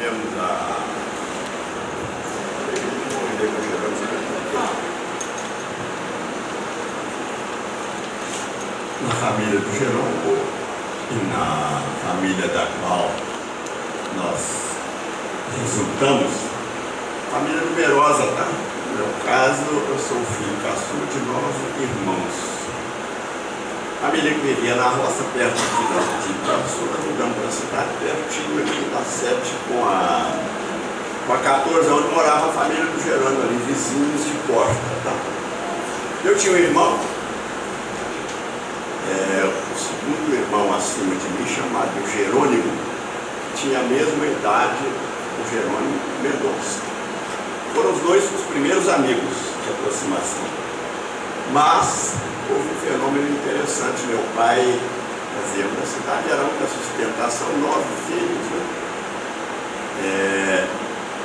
tivemos na família do Jerônimo e na família da qual nós resultamos, família numerosa, tá? No meu caso, eu sou o filho caçula de 9 irmãos. Família que vivia na roça, perto aqui de Itaçu, nós mudamos para a cidade, pertinho aqui da 7, com a 14 anos, morava a família do Jerônimo ali, vizinhos de porta, tá? Eu tinha um irmão, o segundo irmão acima de mim, chamado Jerônimo, tinha a mesma idade do Jerônimo Mendonça. Foram os dois os primeiros amigos de aproximação. Mas houve um fenômeno interessante. Meu pai fazia da cidade, era uma sustentação, 9 filhos, né?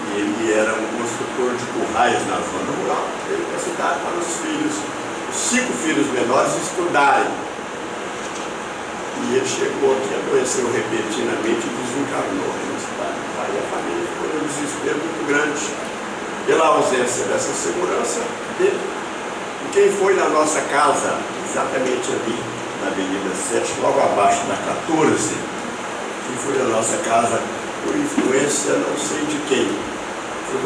E ele era um construtor de currais na zona rural. Veio para a cidade para os 5 filhos menores estudarem. E ele chegou aqui, adoeceu repentinamente e desencarnou na cidade. Aí a família ficou num desespero muito grande pela ausência dessa segurança dele. E quem foi na nossa casa, exatamente ali, na Avenida 7, logo abaixo da 14, quem foi na nossa casa, por influência não sei de quem, foi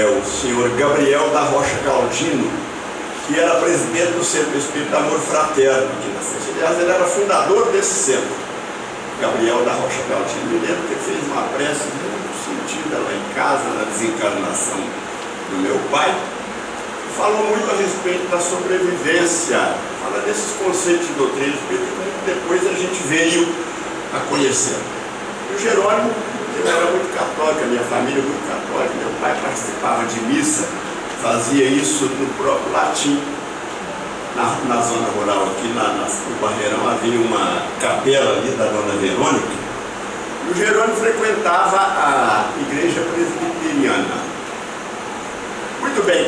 o senhor Gabriel da Rocha Galdino, que era presidente do Centro Espírita Amor Fraterno aqui na frente. Aliás, ele era fundador desse centro. Gabriel da Rocha Galdino, me lembro que fez uma prece muito sentida lá em casa, na desencarnação do meu pai. Falou muito a respeito da sobrevivência, fala desses conceitos de doutrina espírita que depois a gente veio a conhecer. E o Jerônimo, ele era muito católico, a minha família muito católica, meu pai participava de missa, fazia isso no próprio latim. Na zona rural aqui, no Barreirão, havia uma capela ali da Dona Verônica, e o Jerônimo frequentava a igreja presbiteriana. Muito bem,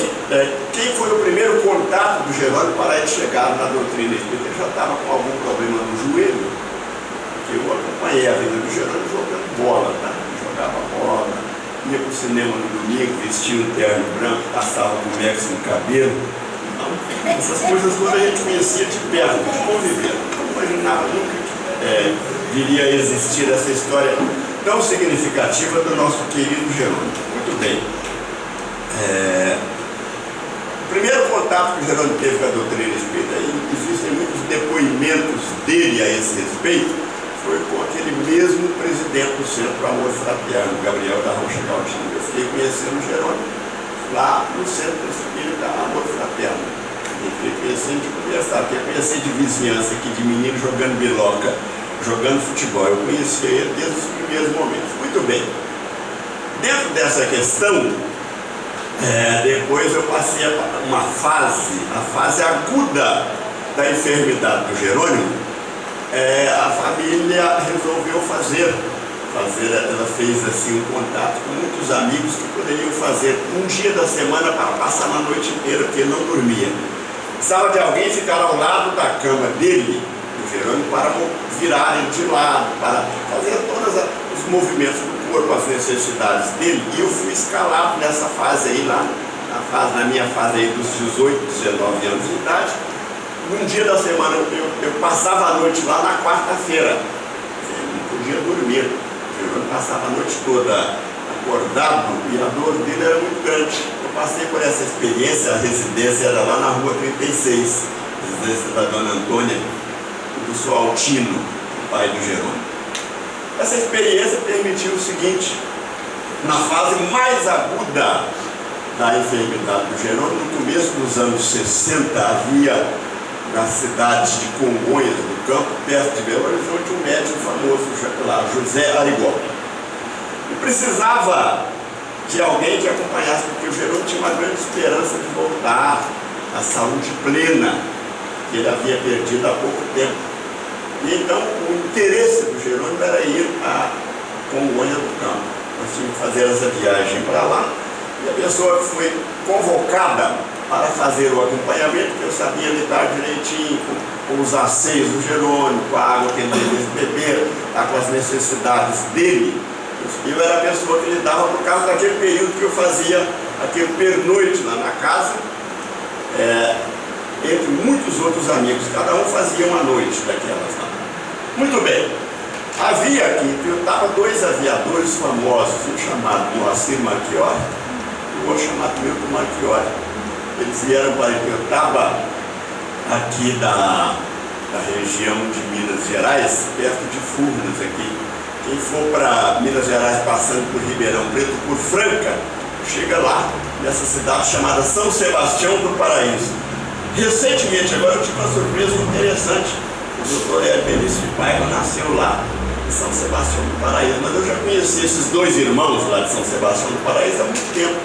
quem foi o primeiro contato do Jerônimo para ele chegar na doutrina espírita? Ele já estava com algum problema no joelho, porque eu acompanhei a vida do Jerônimo jogando bola, tá? Ele jogava bola, ia para o cinema no domingo, vestia um terno branco, passava com Mex no cabelo. Então, essas coisas todas a gente conhecia de perto, de conviver. Não imaginava nunca que viria a existir essa história tão significativa do nosso querido Jerônimo. Muito bem. O primeiro contato que o Jerônimo teve com a doutrina espírita, e existem muitos depoimentos dele a esse respeito, foi com aquele mesmo presidente do Centro Amor Fraterno, Gabriel da Rocha Galdino. Eu fiquei conhecendo o Jerônimo lá no Centro Espírita Amor Fraterno. Eu fiquei conhecendo de conversar, fiquei conhecendo de vizinhança aqui, de menino jogando biloca, jogando futebol. Eu conhecia ele desde os primeiros momentos. Muito bem. Dentro dessa questão, depois eu passei uma fase, a fase aguda da enfermidade do Jerônimo. A família resolveu ela fez assim um contato com muitos amigos que poderiam fazer um dia da semana para passar uma noite inteira, porque ele não dormia. Precisava de alguém ficar ao lado da cama dele, do Jerônimo, para virar ele de lado, para fazer todos os movimentos do corpo, as necessidades dele. E eu fui escalado nessa fase aí, na minha fase aí dos 18, 19 anos de idade. Um dia da semana eu passava a noite lá na quarta-feira. Eu não podia dormir. Eu passava a noite toda acordado e a dor dele era muito grande. Eu passei por essa experiência, a residência era lá na rua 36, a residência da Dona Antônia e do seu Altino, o pai do Jerônimo. Essa experiência permitiu o seguinte: na fase mais aguda da enfermidade do Jerônimo, no começo dos anos 60, havia na cidade de Congonhas, no campo, perto de Belo Horizonte, um médico famoso lá, José Arigó. E precisava de alguém que acompanhasse, porque o Jerônimo tinha uma grande esperança de voltar à saúde plena, que ele havia perdido há pouco tempo. E então o interesse do Jerônimo era ir a Congonhas do campo. Nós tínhamos que fazer essa viagem para lá, e a pessoa que foi convocada para fazer o acompanhamento, que eu sabia lidar direitinho com os asseios do Jerônimo, com a água que ele devia beber, com as necessidades dele. Eu Eu era a pessoa que lidava por causa daquele período que eu fazia aquele pernoite lá na casa, entre muitos outros amigos, cada um fazia uma noite daquelas lá. Muito bem, havia aqui, eu estava dois aviadores famosos, um chamado Moacir Marchiori e o outro chamado Milton Marchiori. Eles vieram para eu estava aqui da região de Minas Gerais, perto de Furnas aqui. Quem for para Minas Gerais passando por Ribeirão Preto, por Franca, chega lá, nessa cidade chamada São Sebastião do Paraíso. Recentemente, agora eu tive uma surpresa interessante. O doutor Benício de Paiva nasceu lá, em São Sebastião do Paraíso. Mas eu já conheci esses dois irmãos lá de São Sebastião do Paraíso há muito tempo.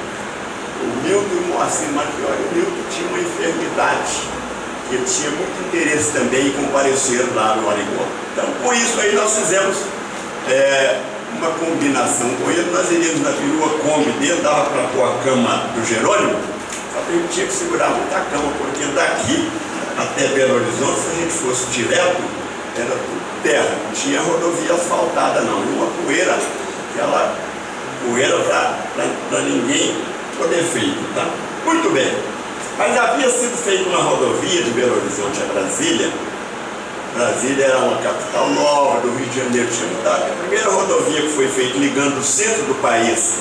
O Milton e o Moacir Marchiori. O Milton tinha uma enfermidade. Ele tinha muito interesse também em comparecer lá no Arigó. Então, com isso aí, nós fizemos uma combinação com ele. Nós iríamos na perua Kombi dele, dava para pôr a cama do Jerônimo, só que a gente tinha que segurar muita cama, porque daqui até Belo Horizonte, se a gente fosse direto, era tudo terra, não tinha rodovia asfaltada não, uma poeira, aquela poeira para ninguém poder feito, tá? Muito bem. Mas havia sido feita uma rodovia de Belo Horizonte a Brasília. Brasília era uma capital nova, do Rio de Janeiro tinha mudado. A primeira rodovia que foi feita ligando o centro do país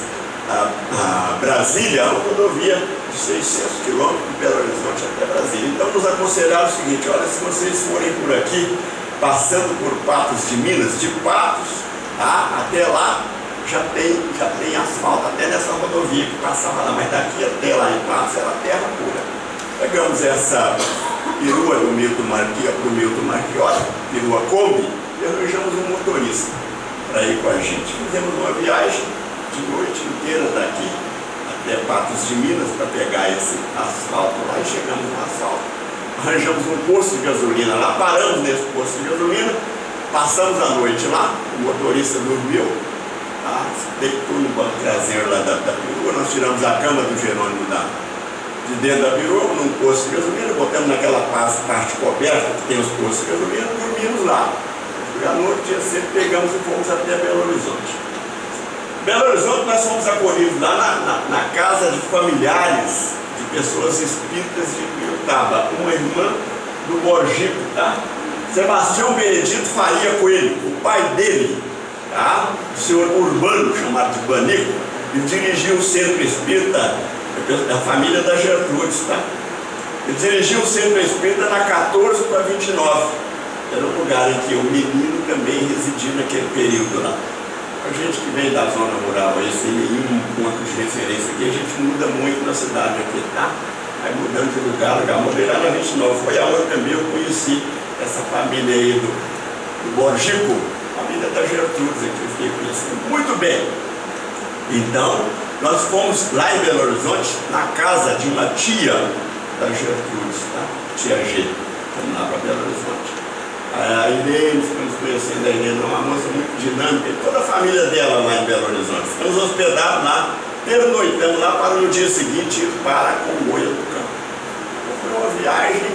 a Brasília, é uma rodovia de 600 quilômetros de Belo Horizonte até Brasília. Então nos aconselharam o seguinte: olha, se vocês forem por aqui, passando por Patos de Minas, de Patos até lá, já tem asfalto, até nessa rodovia que passava lá, mas daqui até lá em Patos era terra pura. Pegamos essa perua do Milton Marchiori, perua Kombi, e arranjamos um motorista para ir com a gente. Fizemos uma viagem de noite inteira daqui até Patos de Minas para pegar esse asfalto lá, e chegamos no asfalto. Arranjamos um posto de gasolina lá, paramos nesse posto de gasolina, passamos a noite lá, o motorista dormiu, deitou no banco traseiro lá da perua. Nós tiramos a cama do Jerônimo de dentro da perua, num posto de gasolina, botamos naquela parte coberta que tem os postos de gasolina, dormimos lá. E à noite, dia cedo, pegamos e fomos até Belo Horizonte. Belo Horizonte, nós fomos acolhidos lá na casa de familiares de pessoas espíritas de Piutaba, uma irmã do Borgico, tá? Sebastião Benedito Faria Coelho, o pai dele, tá? O senhor Urbano, chamado de Banico, ele dirigiu o centro espírita da família da Gertrudes, tá? Ele dirigiu o centro espírita na 14 para 29. Era um lugar em que o menino também residia naquele período lá. A gente que vem da zona rural aí, sem nenhum ponto de referência aqui, a gente muda muito na cidade aqui, tá? Aí mudando de lugar, mudei lá na 29. Foi aonde também eu conheci essa família aí do Borgico, família da Gertrudes aqui, eu fiquei conhecendo. Muito bem. Então, nós fomos lá em Belo Horizonte, na casa de uma tia da Gertrudes, tá? Tia G. Fomos lá para Belo Horizonte. A Irene, ficamos conhecendo a Irene, uma moça muito dinâmica, e toda a família dela lá em Belo Horizonte. Ficamos hospedados lá, pernoitamos lá para no dia seguinte ir para Congonha do Campo. Então, foi uma viagem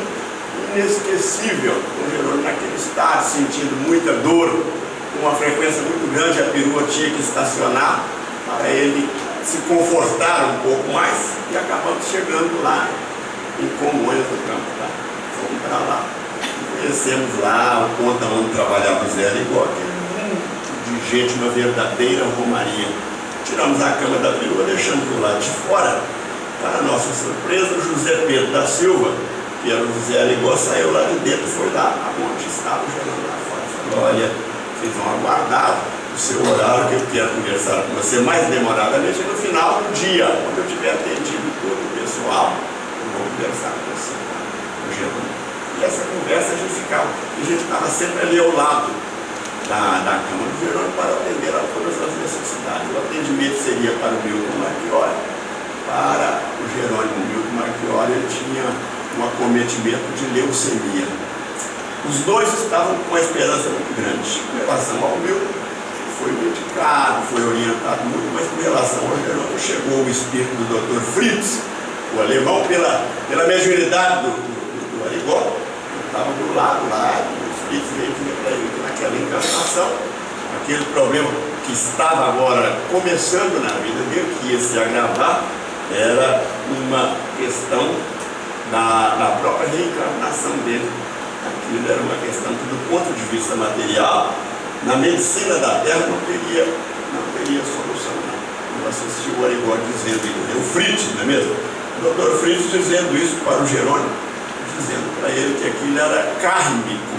inesquecível, com o Jerônimo naquele estado, sentindo muita dor, com uma frequência muito grande, a perua tinha que estacionar para ele se confortar um pouco mais, e acabamos chegando lá em Congonhas do Campo, tá? Fomos para lá, conhecemos lá o ponto onde trabalhava o Zé Arigó, de gente, uma verdadeira romaria. Tiramos a cama da perua, deixamos do lado de fora. Para nossa surpresa, o José Pedro da Silva, que era o José Arigó, saiu lá de dentro, foi lá onde estava o Jerônimo lá fora. Falou: olha, vocês vão aguardar o seu horário, que eu quero conversar com você mais demoradamente, e no final do dia, quando eu tiver atendido todo o pessoal, eu vou conversar com você, o Jerônimo. E essa conversa a gente estava sempre ali ao lado da cama do Jerônimo para atender a todas as necessidades. O atendimento seria para o Milton Marchiori, para o Jerônimo. O Milton Marchiori, ele tinha um acometimento de leucemia. Os dois estavam com uma esperança muito grande. Com relação ao Milton, foi medicado, foi orientado muito, mas com relação ao Jerônimo, chegou o espírito do Dr. Fritz, o alemão, pela mediunidade do Arigó. Estava do lado lá, o Fritz veio para ele naquela encarnação, aquele problema que estava agora começando na vida dele, que ia se agravar, era uma questão na própria reencarnação dele. Aquilo era uma questão que, do ponto de vista material, na medicina da Terra não teria solução, não. Eu assisti o Arigó dizendo isso, o Fritz, não é mesmo? O doutor Fritz dizendo isso para o Jerônimo, dizendo para ele que aquilo era kármico,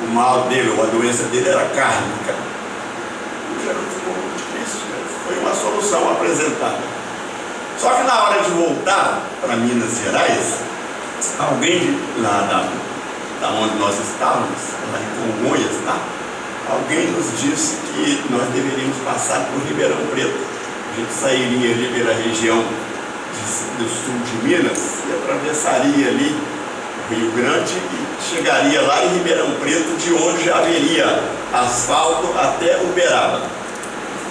o mal dele, ou a doença dele era kármica. O Jerônimo ficou muito triste, foi uma solução apresentada. Só que na hora de voltar para Minas Gerais, alguém lá da onde nós estávamos, lá em Congonhas, tá? Alguém nos disse que nós deveríamos passar por Ribeirão Preto. A gente sairia ali pela região do sul de Minas e atravessaria ali o Rio Grande e chegaria lá em Ribeirão Preto, de onde já haveria asfalto até Uberaba.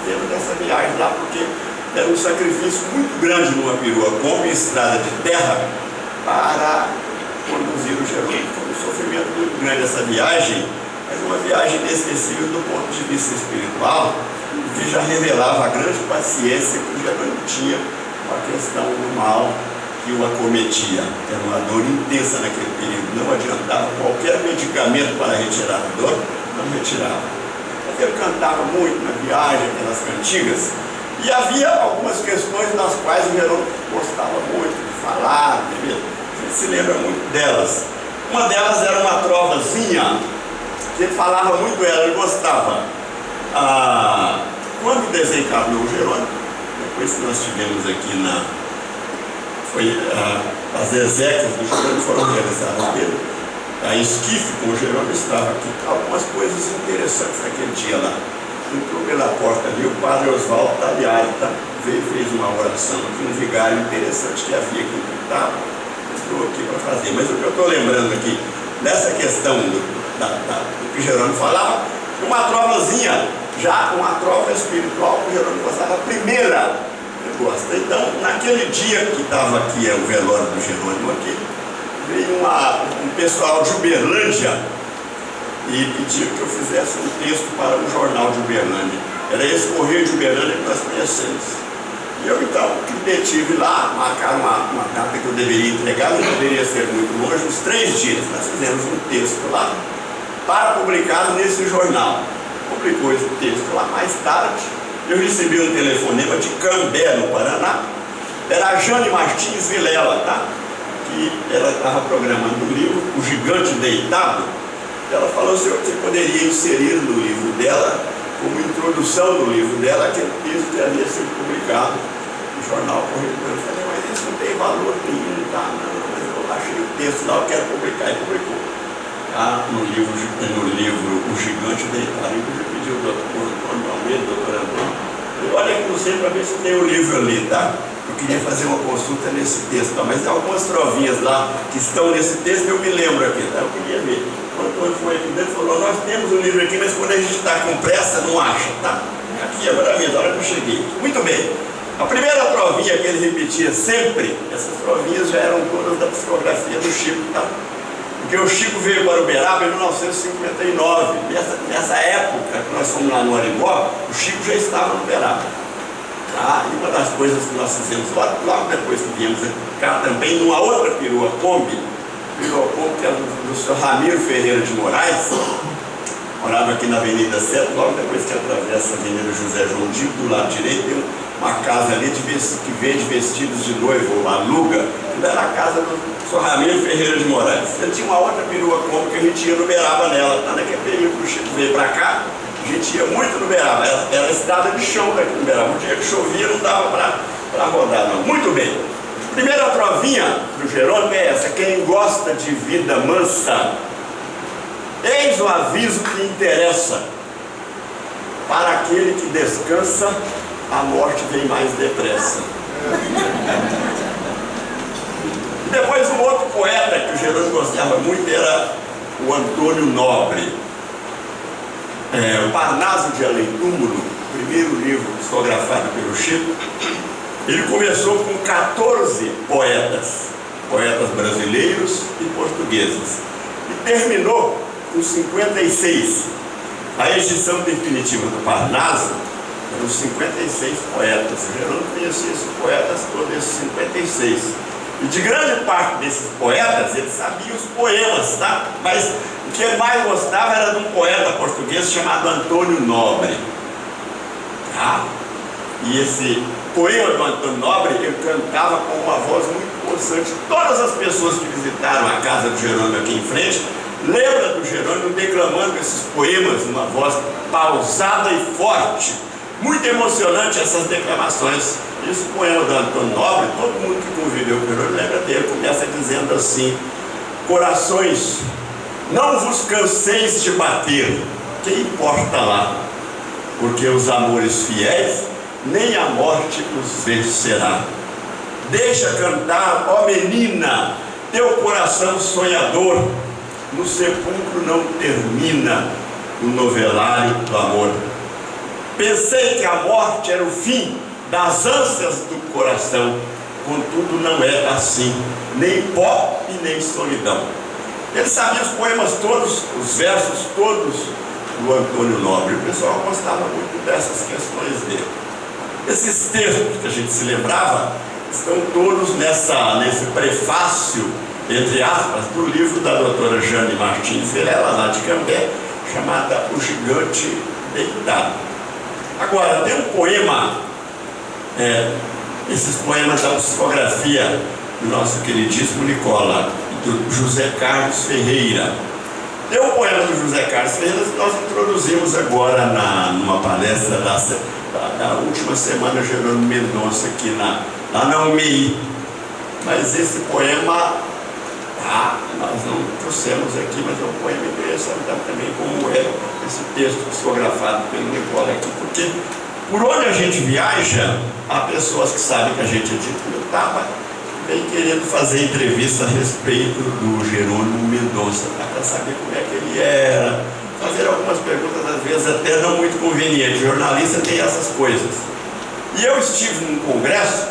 Fizemos essa viagem lá porque era um sacrifício muito grande numa perua com estrada de terra para conduzir o Jerônimo. Foi um sofrimento muito grande essa viagem, mas uma viagem inesquecível do ponto de vista espiritual, que já revelava a grande paciência que o Jerônimo tinha com a questão do mal que o acometia. Era uma dor intensa naquele período, não adiantava qualquer medicamento para retirar a dor, não retirava. Mas ele cantava muito na viagem, aquelas cantigas, e havia algumas questões das quais o Jerônimo gostava muito de falar, entendeu? A gente se lembra muito delas. Uma delas era uma trovazinha, que ele falava muito ela, ele gostava. Quando desencarnou o Jerônimo, depois que nós tivemos aqui as exéquias do Jerônimo foram realizadas dele, a esquife com o Jerônimo estava aqui, algumas coisas interessantes naquele dia lá. Entrou pela porta ali o padre Oswaldo Tagliari, veio e fez uma oração aqui, um vigário interessante que havia aqui no Itabo, entrou aqui para fazer. Mas o que eu estou lembrando aqui, nessa questão do que Jerônimo falava, uma trovazinha, já uma trova espiritual que o Jerônimo gostava, a primeira ele gosta. Então, naquele dia que estava aqui, o velório do Jerônimo aqui, veio um pessoal de Uberlândia e pediu que eu fizesse um texto para o jornal de Uberlândia. Era esse Correio de Uberlândia que nós conhecemos. E eu então me detive lá, marcaram uma data que eu deveria entregar, não deveria ser muito longe, uns 3 dias. Nós fizemos um texto lá para publicar nesse jornal. Publicou esse texto lá. Mais tarde, eu recebi um telefonema de Cambé, no Paraná. Era a Jane Martins Vilela, que ela estava programando um livro, O Gigante Deitado. Ela falou se você poderia inserir no livro dela, como introdução do livro dela, aquele texto que havia sido publicado no jornal Correio. Eu falei, mas isso não tem valor nenhum, não, mas eu achei o texto lá, eu quero publicar, e publicou. No livro O Gigante Deitado. Eu pedi ao doutor Antônio Almeida, doutor Antônio, olha aqui no centro para ver se tem o livro ali, Eu queria fazer uma consulta nesse texto, mas tem algumas trovinhas lá que estão nesse texto, eu me lembro aqui, Eu queria ver. O Antônio foi aqui dentro e falou, nós temos o livro aqui, mas quando a gente está com pressa, não acha, Aqui, agora mesmo, a hora que eu cheguei. Muito bem. A primeira trovinha que ele repetia sempre, essas trovinhas já eram todas da psicografia do Chico, Porque o Chico veio para Uberaba em 1959. Nessa época que nós fomos lá no Arigó, o Chico já estava no Uberaba. E uma das coisas que nós fizemos logo depois que viemos cá também, numa outra perua Kombi, que era do senhor Ramiro Ferreira de Moraes, morava aqui na Avenida 7, logo depois que atravessa a Avenida José João Digo, do lado direito, tem uma casa ali que vende vestidos de noivo, ou aluga, que era a casa do senhor Ramiro Ferreira de Moraes. Ele tinha uma outra perua Kombi que a gente ia no Uberaba nela. Naquele período que o Chico veio para cá, a gente ia muito no Uberaba, era estrada de chão daqui no Uberaba. Um dia que chovia não dava para rodar, não. Muito bem. Primeira trovinha do Jerônimo é essa: quem gosta de vida mansa, eis o aviso que interessa. Para aquele que descansa, a morte vem mais depressa. E depois um outro poeta que o Jerônimo gostava muito era o Antônio Nobre. O Parnaso de Além-Túmulo, primeiro livro psicografado pelo Chico, ele começou com 14 poetas brasileiros e portugueses, e terminou com 56. A edição definitiva do Parnaso Eram 56 poetas. Jerônimo conhecia esses poetas, todos esses 56. E de grande parte desses poetas, ele sabia os poemas, tá? Mas o que ele mais gostava era de um poeta português chamado Antônio Nobre. Tá? E esse poema do Antônio Nobre, ele cantava com uma voz muito possante. Todas as pessoas que visitaram a casa do Jerônimo aqui em frente, lembram do Jerônimo declamando esses poemas numa voz pausada e forte. Muito emocionante essas declamações. Esse poema do Antônio Nobre, todo mundo que conviveu com o Jerônimo lembra dele, começa dizendo assim: corações, não vos canseis de bater, que importa lá? Porque os amores fiéis, nem a morte os vencerá. Deixa cantar, ó menina, teu coração sonhador, no sepulcro não termina o novelário do amor. Pensei que a morte era o fim das ânsias do coração, contudo não é assim, nem pó e nem solidão. Ele sabia os poemas todos, os versos todos do Antônio Nobre. O pessoal gostava muito dessas questões dele. Esses textos que a gente se lembrava estão todos nesse prefácio, entre aspas, do livro da doutora Jane Martins Vilela, lá de Cambé, chamada O Gigante Deitado. Agora, tem um poema, esses poemas da psicografia do nosso queridíssimo Nicola, do José Carlos Ferreira. Tem um poema do José Carlos Ferreira que nós introduzimos agora numa palestra da última semana, Jerônimo Mendonça, aqui lá na UMI. Mas esse poema, nós não trouxemos aqui, mas é um poema interessante também, como é esse texto psicografado pelo Nicola aqui, porque por onde a gente viaja, há pessoas que sabem que a gente é de Curitiba, vem querendo fazer entrevista a respeito do Jerônimo Mendonça, para saber como é que ele era, fazer algumas perguntas, às vezes até não muito convenientes. O jornalista tem essas coisas. E eu estive num congresso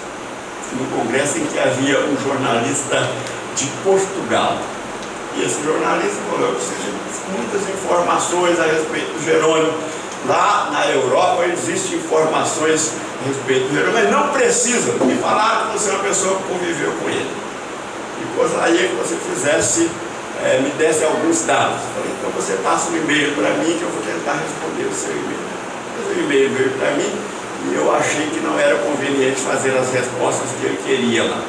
em que havia um jornalista de Portugal. E esse jornalista falou: eu preciso de muitas informações a respeito do Jerônimo. Lá na Europa existem informações a respeito do Jerônimo, mas não precisa. Me falaram que você é uma pessoa que conviveu com ele. E gostaria que você me desse alguns dados. Falei: então você passa um e-mail para mim que eu vou tentar responder o seu e-mail. Mas o e-mail veio para mim e eu achei que não era conveniente fazer as respostas que ele queria lá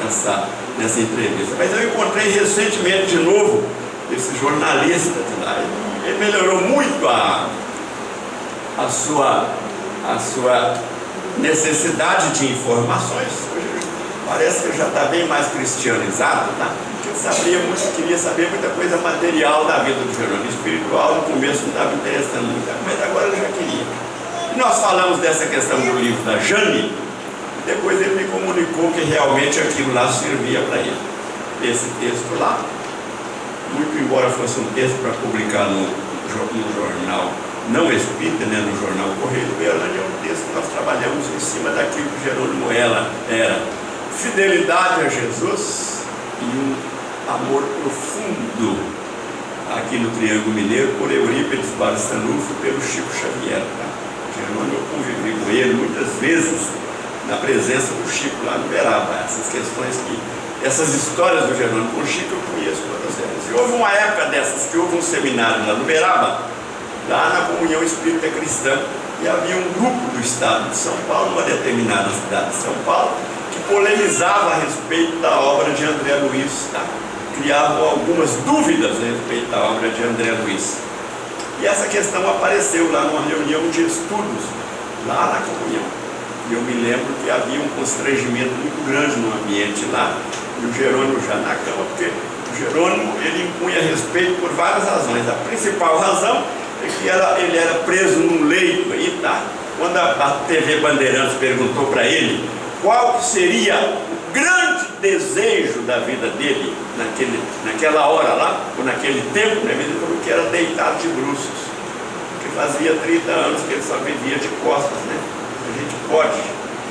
nessa entrevista. Mas eu encontrei recentemente de novo esse jornalista de lá. Ele melhorou muito a sua necessidade de informações. Hoje parece que ele já está bem mais cristianizado, tá? Ele queria saber muita coisa material da vida do Jerônimo. Espiritual no começo não estava interessando muito, mas agora ele já queria. E nós falamos dessa questão do livro da Jane, e depois ele me comunicou que realmente aquilo lá servia para ele. Esse texto lá, muito embora fosse um texto para publicar no jornal não espírita, né, no jornal Correio do Uberlândia, é um texto que nós trabalhamos em cima daquilo que Jerônimo era fidelidade a Jesus e um amor profundo aqui no Triângulo Mineiro por Eurípides Barçanufo e pelo Chico Xavier. Tá? Jerônimo, eu convivi com ele muitas vezes na presença do Chico lá no Uberaba. Essas histórias do Jerônimo com o Chico eu conheço todas elas. E houve uma época dessas que houve um seminário lá no Uberaba, lá na Comunhão Espírita Cristã, e havia um grupo do estado de São Paulo, uma determinada cidade de São Paulo, que polemizava a respeito da obra de André Luiz, tá? Criavam algumas dúvidas a respeito da obra de André Luiz. E essa questão apareceu lá numa reunião de estudos, lá na Comunhão. E eu me lembro que havia um constrangimento muito grande no ambiente lá, e o Jerônimo já na cama, porque o Jerônimo ele impunha respeito por várias razões. A principal razão é que ele era preso num leito aí, tá? Quando a TV Bandeirantes perguntou para ele qual que seria o grande desejo da vida dele naquela hora lá, ou naquele tempo, né? Ele falou que era deitado de bruços, porque fazia 30 anos que ele só vivia de costas, né? A gente pode,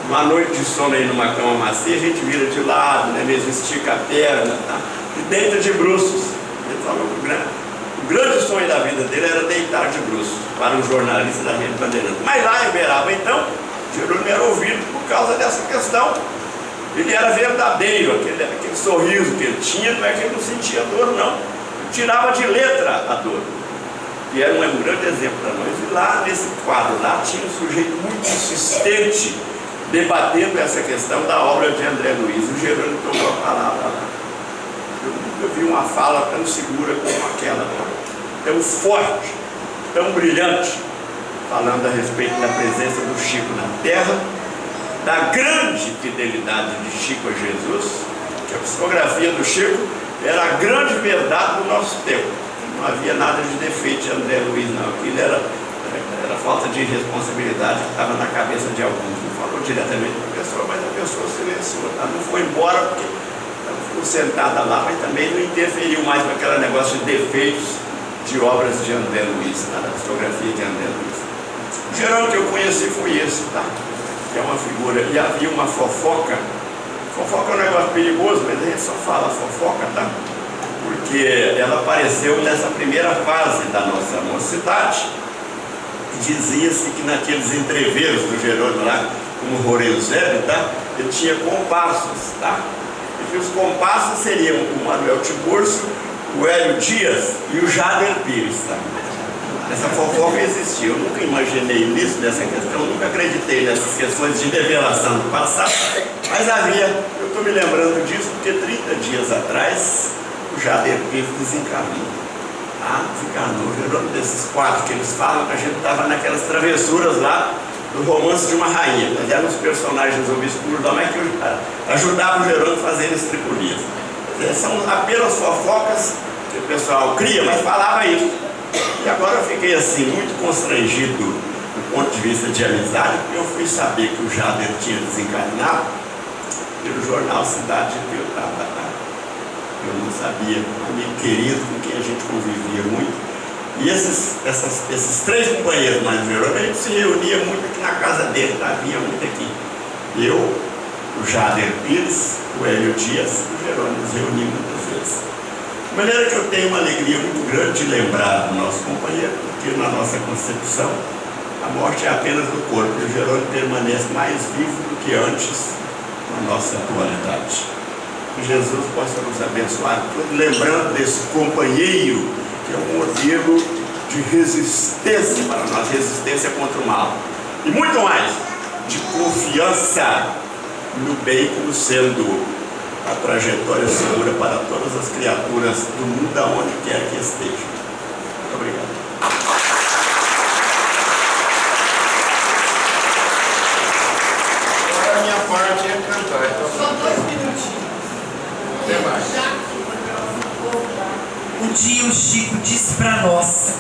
uma noite de sono aí numa cama macia, a gente vira de lado, né? Mesmo estica a perna, tá? E deita de bruços. Ele falou que o O grande sonho da vida dele era deitar de bruços para um jornalista da Rede Bandeirantes. Mas lá em Uberaba, então, Jerônimo era ouvido por causa dessa questão. Ele era verdadeiro, aquele sorriso que ele tinha, não é que ele não sentia dor, não. Ele tirava de letra a dor. E era um grande exemplo para nós. E lá nesse quadro, lá tinha um sujeito muito insistente debatendo essa questão da obra de André Luiz. O Jerônimo tomou a palavra lá. Eu nunca vi uma fala tão segura como aquela, tão forte, tão brilhante, falando a respeito da presença do Chico na terra, da grande fidelidade de Chico a Jesus, que a psicografia do Chico era a grande verdade do nosso tempo. Não havia nada de defeito de André Luiz, não. Aquilo era falta de responsabilidade que estava na cabeça de alguns. Não falou diretamente para a pessoa, mas a pessoa silenciou. Ela não foi embora porque ela ficou sentada lá, mas também não interferiu mais com aquele negócio de defeitos de obras de André Luiz, tá? Da psicografia de André Luiz. O Jerônimo que eu conheci foi esse, tá? Que é uma figura. E havia uma fofoca. Fofoca é um negócio perigoso, mas a gente só fala fofoca, tá? Porque ela apareceu nessa primeira fase da nossa mocidade. Dizia-se que naqueles entreveros do Jerônimo lá, como Rorenzebe, tá? Ele tinha comparsas, tá? E que os comparsas seriam o Manuel Tiburcio, o Hélio Dias e o Jader Pires, tá? Essa fofoca existia. Eu nunca imaginei nisso, nessa questão, eu nunca acreditei nessas questões de revelação do passado, mas havia. Eu estou me lembrando disso porque 30 dias atrás o Jader Pires desencarnou. Desencarnou. Jerônimo, desses 4 que eles falam, a gente estava naquelas travessuras lá do Romance de uma Rainha. Nós éramos personagens obscuros lá, mas que ajudavam o Jerônimo a fazer estripulias. São apenas fofocas que o pessoal cria, mas falava isso. E agora eu fiquei assim, muito constrangido do ponto de vista de amizade, porque eu fui saber que o Jader tinha desencarnado pelo jornal Cidade de Deus. Eu não sabia, um amigo querido com quem a gente convivia muito. E esses 3 companheiros mais do Jerônimo, a gente se reunia muito aqui na casa dele, tá? Vinha muito aqui. Eu, o Jader Pires, o Hélio Dias e o Jerônimo nos reuníamos muitas vezes. De maneira que eu tenho uma alegria muito grande de lembrar do nosso companheiro, porque na nossa concepção a morte é apenas do corpo, e o Jerônimo permanece mais vivo do que antes na nossa atualidade. Que Jesus possa nos abençoar, lembrando desse companheiro que é um modelo de resistência para nós, resistência contra o mal. E muito mais, de confiança no bem como sendo a trajetória segura para todas as criaturas do mundo, aonde quer que estejam. Muito obrigado. Agora a minha parte é cantar, então. Só 2 minutinhos. Até mais. Um dia o Chico disse para nós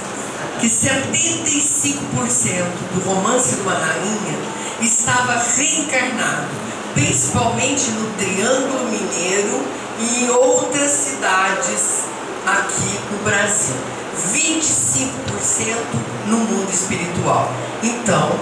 que 75% do Romance de uma Rainha estava reencarnado, principalmente no Triângulo Mineiro e em outras cidades aqui no Brasil. 25% no mundo espiritual. Então,